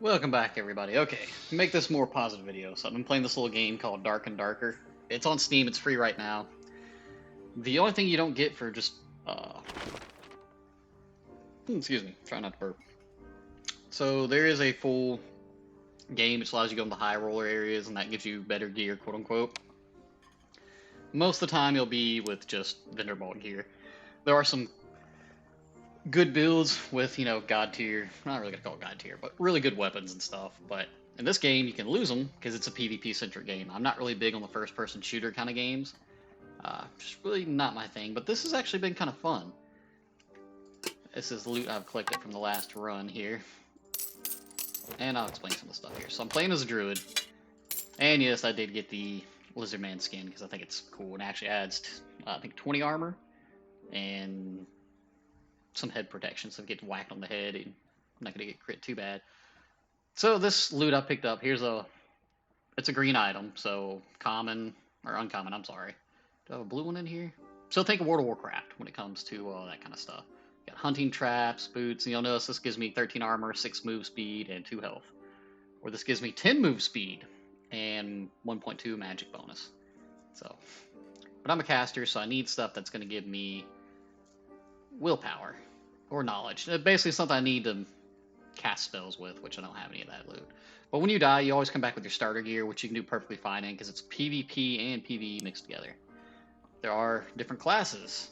Welcome back, everybody. Okay, to make this more positive video, so I've been playing this little game called Dark and Darker. It's on Steam, it's free right now. The only thing you don't get for just, excuse me, try not to burp. So there is a full game which allows you to go into high roller areas, and that gives you better gear, quote unquote. Most of the time, you'll be with just vendor bought gear. There are some good builds with, god tier, not really gonna call it god tier, but really good weapons and stuff. But in this game, you can lose them because it's a PvP centric game. I'm not really big on the first person shooter kind of games. Just really not my thing, but this has actually been kind of fun. This is loot I've collected from the last run here. And I'll explain some of the stuff here. So I'm playing as a druid. And yes, I did get the lizard man skin because I think it's cool. And actually adds, I think, 20 armor. And some head protection, so if it gets whacked on the head, I'm not gonna get crit too bad. So this loot I picked up, it's a green item, so common, or uncommon, I'm sorry. Do I have a blue one in here? So think of World of Warcraft when it comes to that kind of stuff. Got hunting traps, boots, and you'll notice this gives me 13 armor, 6 move speed, and 2 health. Or this gives me 10 move speed, and 1.2 magic bonus. So, but I'm a caster, so I need stuff that's gonna give me willpower or knowledge. Basically something I need to cast spells with, which I don't have any of that loot. But when you die, you always come back with your starter gear, which you can do perfectly fine in because it's PvP and PvE mixed together. There are different classes.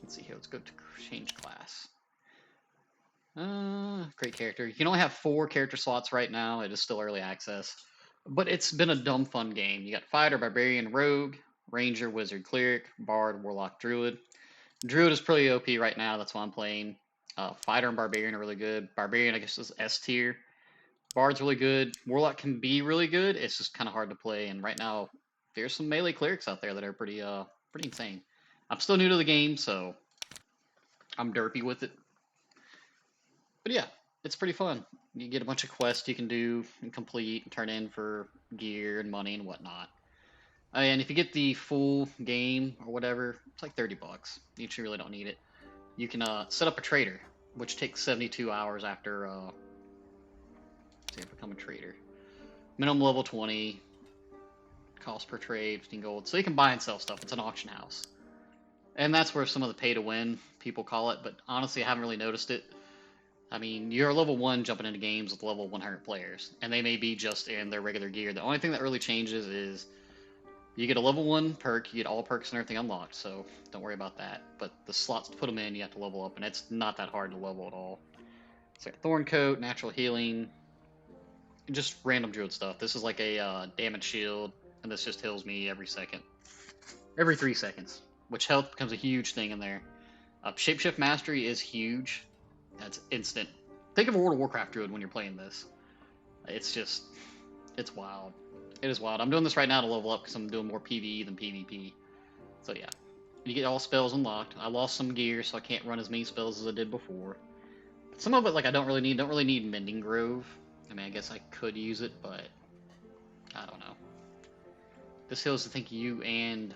Let's see here. Let's go to change class. Great character. You can only have 4 character slots right now. It is still early access. But it's been a dumb fun game. You got Fighter, Barbarian, Rogue, Ranger, Wizard, Cleric, Bard, Warlock, Druid. Druid is pretty OP right now. That's why I'm playing. Fighter and Barbarian are really good. Barbarian, I guess, is S tier. Bard's really good. Warlock can be really good. It's just kind of hard to play. And right now, there's some melee clerics out there that are pretty insane. I'm still new to the game, so I'm derpy with it. But yeah, it's pretty fun. You get a bunch of quests you can do and complete and turn in for gear and money and whatnot. And if you get the full game or whatever, it's like 30 bucks. You really don't need it. You can set up a trader, which takes 72 hours after become a trader. Minimum level 20, cost per trade 15 gold. So you can buy and sell stuff. It's an auction house. And that's where some of the pay to win people call it, but honestly I haven't really noticed it. I mean, you're level 1 jumping into games with level 100 players, and they may be just in their regular gear. The only thing that really changes is you get a level 1 perk, you get all perks and everything unlocked, so don't worry about that. But the slots to put them in, you have to level up, and it's not that hard to level at all. It's like Thorn Coat, Natural Healing, just random druid stuff. This is like a damage shield, and this just heals me every 3 seconds, which health becomes a huge thing in there. Shapeshift Mastery is huge. That's instant. Think of a World of Warcraft druid when you're playing this. It's wild. It is wild. I'm doing this right now to level up because I'm doing more PvE than PvP. So yeah, you get all spells unlocked. I lost some gear, so I can't run as many spells as I did before. But some of it, like, I don't really need. Don't really need Mending Grove. I mean, I guess I could use it, but I don't know. This heals, I think, you and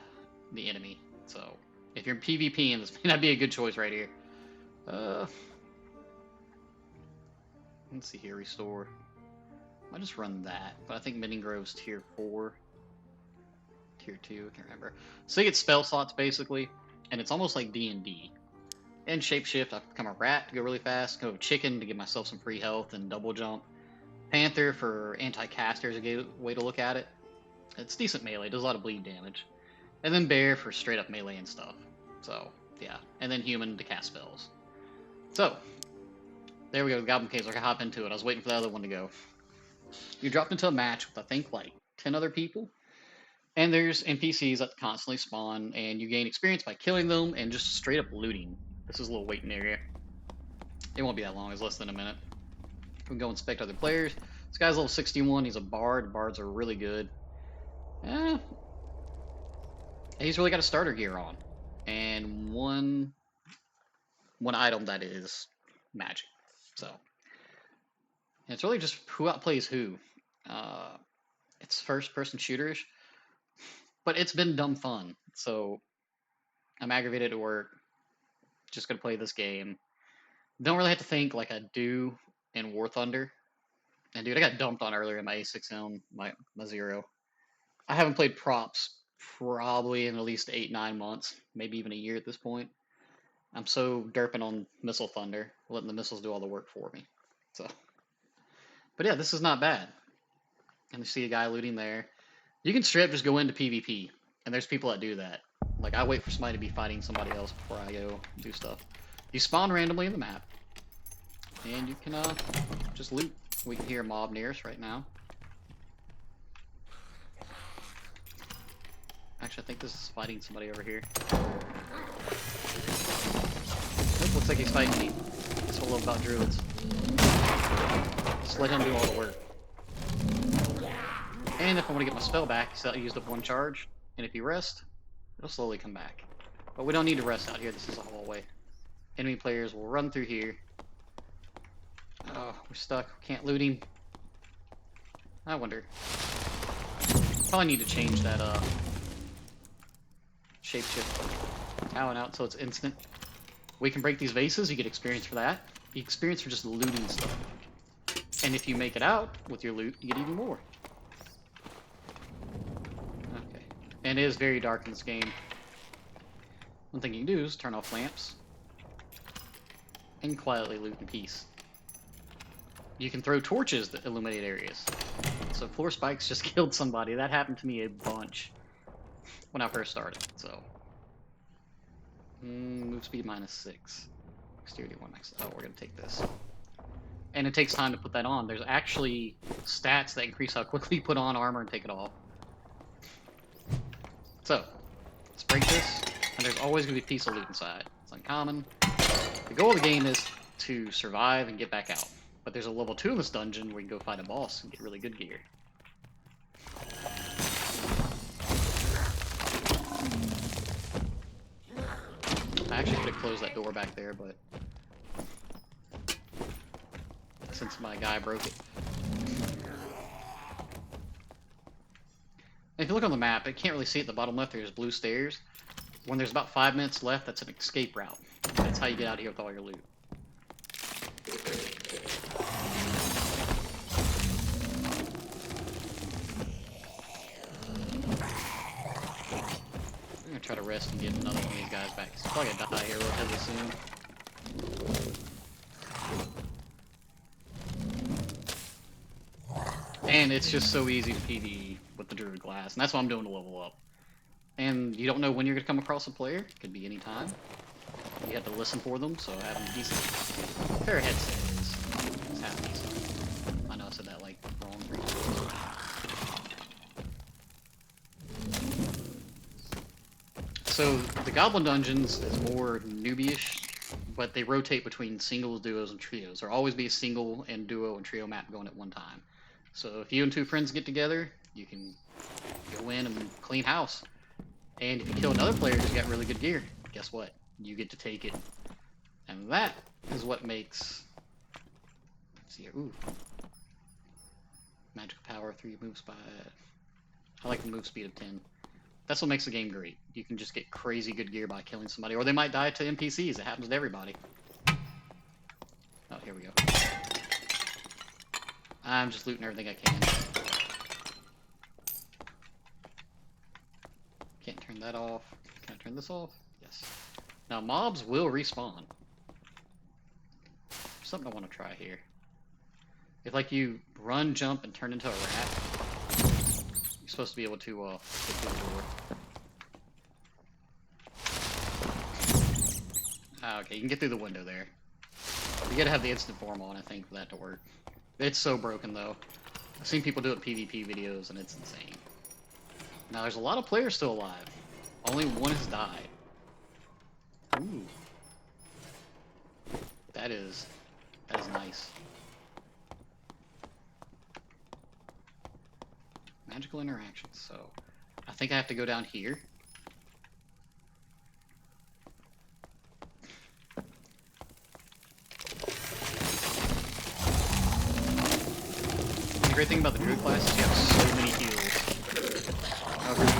the enemy. So if you're PvP, this may not be a good choice right here. Let's see here. Restore. I just run that, but I think Mending Grove's tier 4. Tier 2, I can't remember. So you get spell slots, basically, and it's almost like D&D. And Shapeshift, I become a rat to go really fast, go chicken to give myself some free health and double jump. Panther for anti-caster is a good way to look at it. It's decent melee, does a lot of bleed damage. And then Bear for straight up melee and stuff. So, yeah. And then Human to cast spells. So, there we go, Goblin Caves. I can hop into it. I was waiting for the other one to go. You dropped into a match with, I think, like 10 other people. And there's NPCs that constantly spawn, and you gain experience by killing them and just straight up looting. This is a little waiting area. It won't be that long, it's less than a minute. We can go inspect other players. This guy's level 61, he's a bard. Bards are really good. He's really got a starter gear on. And one item that is magic. So it's really just who outplays who. It's first-person shooterish, but it's been dumb fun. So I'm aggravated at work. Just gonna play this game. Don't really have to think like I do in War Thunder. And dude, I got dumped on earlier in my A6M, my zero. I haven't played props probably in at least 8, 9 months, maybe even a year at this point. I'm so derping on Missile Thunder, letting the missiles do all the work for me. So, but yeah, this is not bad. And you see a guy looting there. You can straight up just go into PvP, and there's people that do that. Like, I wait for somebody to be fighting somebody else before I go do stuff. You spawn randomly in the map, and you can just loot. We can hear a mob near us right now. Actually, I think this is fighting somebody over here. Nope, looks like he's fighting me. That's what I love about druids. Just let him do all the work. And if I want to get my spell back, so I used up 1 charge. And if you rest, it'll slowly come back. But we don't need to rest out here. This is a hallway. Enemy players will run through here. Oh, we're stuck. Can't loot him. I wonder. Probably need to change that shapeshift talent out so it's instant. We can break these vases. You get experience for that. You experience for just looting stuff. And if you make it out with your loot, you get even more. Okay. And it is very dark in this game. One thing you can do is turn off lamps and quietly loot in peace. You can throw torches that illuminate areas. So floor spikes just killed somebody. That happened to me a bunch when I first started. So move speed -6. Dexterity 1 max. Oh, we're gonna take this. And it takes time to put that on. There's actually stats that increase how quickly you put on armor and take it off. So let's break this. And there's always gonna be a piece of loot inside. It's uncommon. The goal of the game is to survive and get back out. But there's a level 2 in this dungeon where you can go fight a boss and get really good gear. I actually could have closed that door back there, but since my guy broke it. And if you look on the map, I can't really see at the bottom left, there's blue stairs. When there's about 5 minutes left, that's an escape route. That's how you get out of here with all your loot. I'm gonna try to rest and get another one of these guys back. He's probably gonna die here real heavy soon. And it's just so easy to PvE with the Druid class, and that's what I'm doing to level up. And you don't know when you're gonna come across a player. It could be any time. You have to listen for them, so having a decent pair of headsets is half decent. I know I said that like wrong 3 times. So the Goblin Dungeons is more newbie-ish, but they rotate between singles, duos, and trios. There'll always be a single and duo and trio map going at one time. So if you and 2 friends get together, you can go in and clean house. And if you kill another player who's got really good gear, guess what? You get to take it. And that is what makes... Let's see here. Ooh. Magical power, 3 moves by... I like the move speed of 10. That's what makes the game great. You can just get crazy good gear by killing somebody. Or they might die to NPCs. It happens to everybody. Oh, here we go. I'm just looting everything I can. Can't turn that off. Can I turn this off? Yes. Now, mobs will respawn. Something I want to try here. If, like, you run, jump, and turn into a rat, you're supposed to be able to get through the door. Ah, okay, you can get through the window there. You gotta have the instant form on, I think, for that to work. It's so broken, though. I've seen people do it in PvP videos, and it's insane. Now, there's a lot of players still alive. Only 1 has died. Ooh. That is nice. Magical interactions, so... I think I have to go down here. The great thing about the Druid class is you have so many heals. Okay.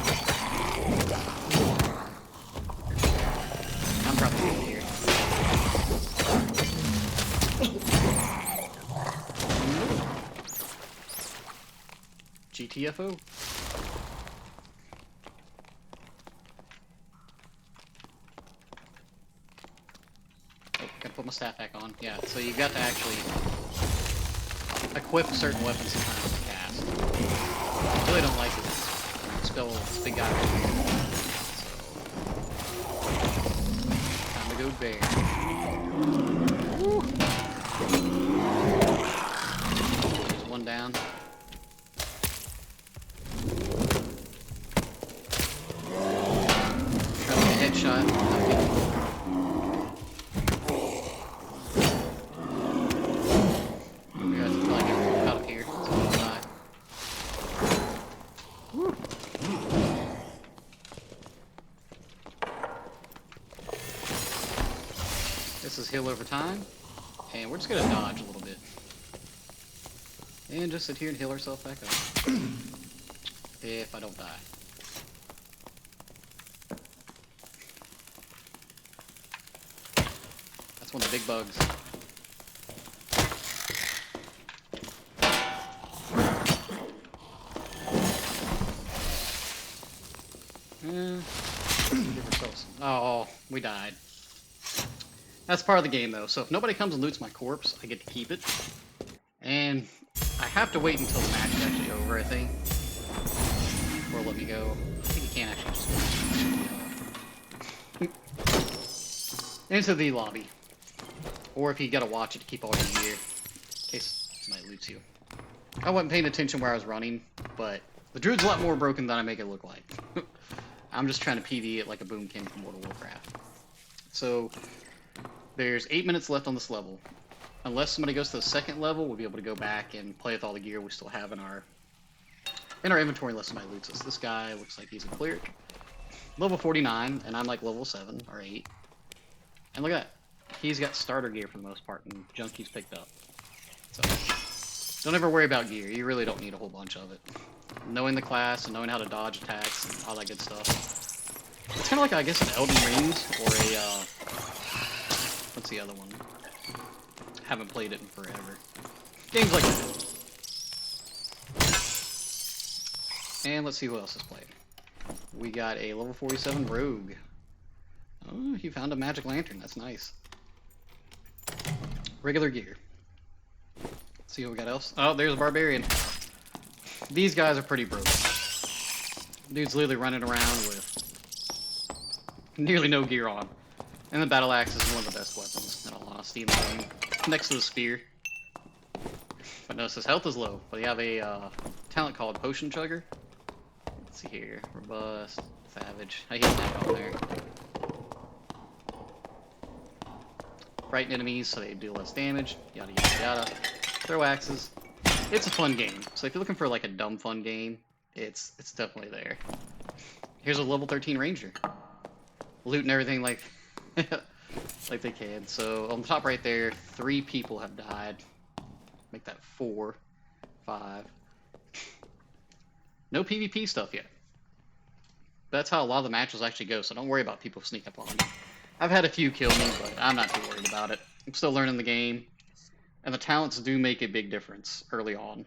I'm probably in here. GTFO. Oh, gotta put my staff back on. Yeah, so you got to actually equip certain weapons sometimes to cast. I really don't like this spell, this big guy right here. So, time to go bear. Woo. There's one down. Try to get a headshot. This is heal over time, and we're just gonna dodge a little bit. And just sit here and heal ourselves back up. If I don't die. That's one of the big bugs. Give ourselves. Oh, we died. That's part of the game, though, so if nobody comes and loots my corpse, I get to keep it. And I have to wait until the match is actually over, I think. Or let me go. I think you can't actually just go. Into the lobby. Or if you gotta watch it to keep all your gear. In case somebody loots you. I wasn't paying attention where I was running, but the druid's a lot more broken than I make it look like. I'm just trying to PvE it like a boomkin from World of Warcraft. So, there's 8 minutes left on this level. Unless somebody goes to the second level, we'll be able to go back and play with all the gear we still have in our inventory unless somebody loots us. This guy looks like he's a cleric. Level 49, and I'm like level 7 or 8. And look at that. He's got starter gear for the most part, and junk he's picked up. So, don't ever worry about gear. You really don't need a whole bunch of it. Knowing the class and knowing how to dodge attacks and all that good stuff. It's kind of like, I guess, an Elden Rings or a, what's the other one? Haven't played it in forever. Games like that. And let's see who else is playing. We got a level 47 rogue. Oh, he found a magic lantern. That's nice. Regular gear. Let's see what we got else. Oh, there's a barbarian. These guys are pretty broken. Dude's literally running around with nearly no gear on. And the battle axe is one of the best weapons, in all honesty, in the game. Next to the spear. But notice his health is low. But you have a talent called Potion Chugger. Let's see here. Robust, Savage. I hit that on there. Frighten enemies so they deal less damage. Yada yada yada. Throw axes. It's a fun game. So if you're looking for like a dumb fun game, it's definitely there. Here's a level 13 ranger. Looting everything like like they can. So on the top right there, 3 people have died. Make that 4, 5. No PvP stuff yet. That's how a lot of the matches actually go, so don't worry about people sneak up on me. I've had a few kill me, but I'm not too worried about it. I'm still learning the game. And the talents do make a big difference early on.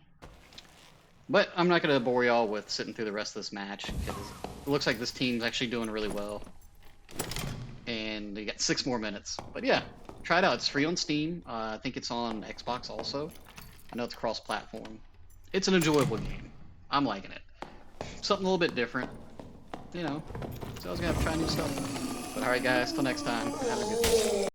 But I'm not going to bore y'all with sitting through the rest of this match, because it looks like this team's actually doing really well. And you got 6 more minutes. But yeah, try it out. It's free on Steam. I think it's on Xbox also. I know it's cross-platform. It's an enjoyable game. I'm liking it. Something a little bit different. You know, so I was going to have to try new stuff. But alright guys, till next time, have a good day.